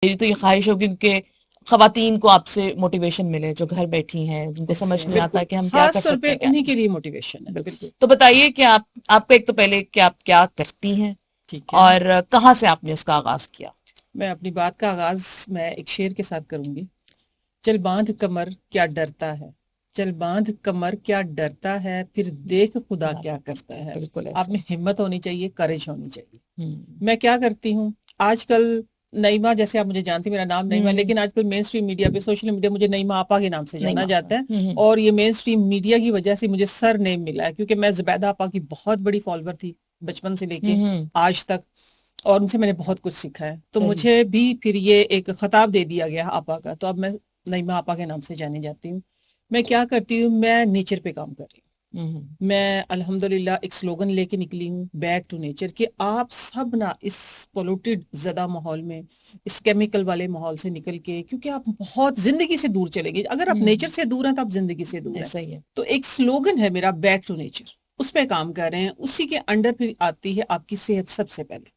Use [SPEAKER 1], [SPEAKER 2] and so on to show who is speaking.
[SPEAKER 1] میری تو یہ خواہش ہوگی کہ خواتین کو آپ سے موٹیویشن ملے جو گھر بیٹھی ہیں، جن کو سمجھ نہیں آتا کہ ہم کیا کر
[SPEAKER 2] خاص طور
[SPEAKER 1] سکتے
[SPEAKER 2] پہ
[SPEAKER 1] ہیں کیا
[SPEAKER 2] انہی
[SPEAKER 1] نہیں۔
[SPEAKER 2] کے لیے موٹیویشن ہے.
[SPEAKER 1] بالکل.
[SPEAKER 2] بالکل
[SPEAKER 1] تو بتائیے کہ آپ کا ایک تو پہلے کہ آپ کیا کرتی ہیں
[SPEAKER 2] ٹھیک ہے.
[SPEAKER 1] اور کہاں سے آپ نے اس کا آغاز کیا؟
[SPEAKER 2] میں اپنی بات کا آغاز میں ایک شعر کے ساتھ کروں گی. چل باندھ کمر کیا ڈرتا ہے، چل باندھ کمر کیا ڈرتا ہے، پھر دیکھ خدا کیا کرتا ہے.
[SPEAKER 1] بالکل
[SPEAKER 2] آپ
[SPEAKER 1] ایسا.
[SPEAKER 2] میں ہمت ہونی چاہیے، کریج ہونی چاہیے.
[SPEAKER 1] ہوں.
[SPEAKER 2] میں کیا کرتی ہوں آج کل، نعیمہ جیسے آپ مجھے جانتی، میرا نام نعیمہ، لیکن آج کل مین اسٹریم میڈیا پہ، سوشل میڈیا، مجھے نعیمہ آپا کے نام سے
[SPEAKER 1] نہیں
[SPEAKER 2] جانا
[SPEAKER 1] معاف.
[SPEAKER 2] جاتا ہے. اور یہ مین اسٹریم میڈیا کی وجہ سے مجھے سر نیم ملا ہے، کیونکہ میں زبیدہ آپا کی بہت بڑی فالوور تھی بچپن سے لے کے آج تک، اور ان سے میں نے بہت کچھ سیکھا ہے. تو مجھے بھی پھر یہ ایک خطاب دے دیا گیا آپا کا، تو اب میں نعیمہ آپا کے نام سے جانی جاتی ہوں. میں کیا کرتی ہوں، میں نیچر پہ کام کر رہی ہوں. میں الحمدللہ ایک سلوگن لے کے نکلی ہوں، بیک ٹو نیچر، کہ آپ سب نہ اس پولوٹیڈ زدہ ماحول میں، اس کیمیکل والے ماحول سے نکل کے، کیونکہ آپ بہت زندگی سے دور چلے گئے. اگر آپ نیچر سے دور ہیں تو آپ زندگی سے دور
[SPEAKER 1] ایسا ہی
[SPEAKER 2] ہیں.
[SPEAKER 1] ہے.
[SPEAKER 2] تو ایک سلوگن ہے میرا، بیک ٹو نیچر، اس پہ کام کر رہے ہیں. اسی کے انڈر پھر آتی ہے آپ کی صحت سب سے پہلے.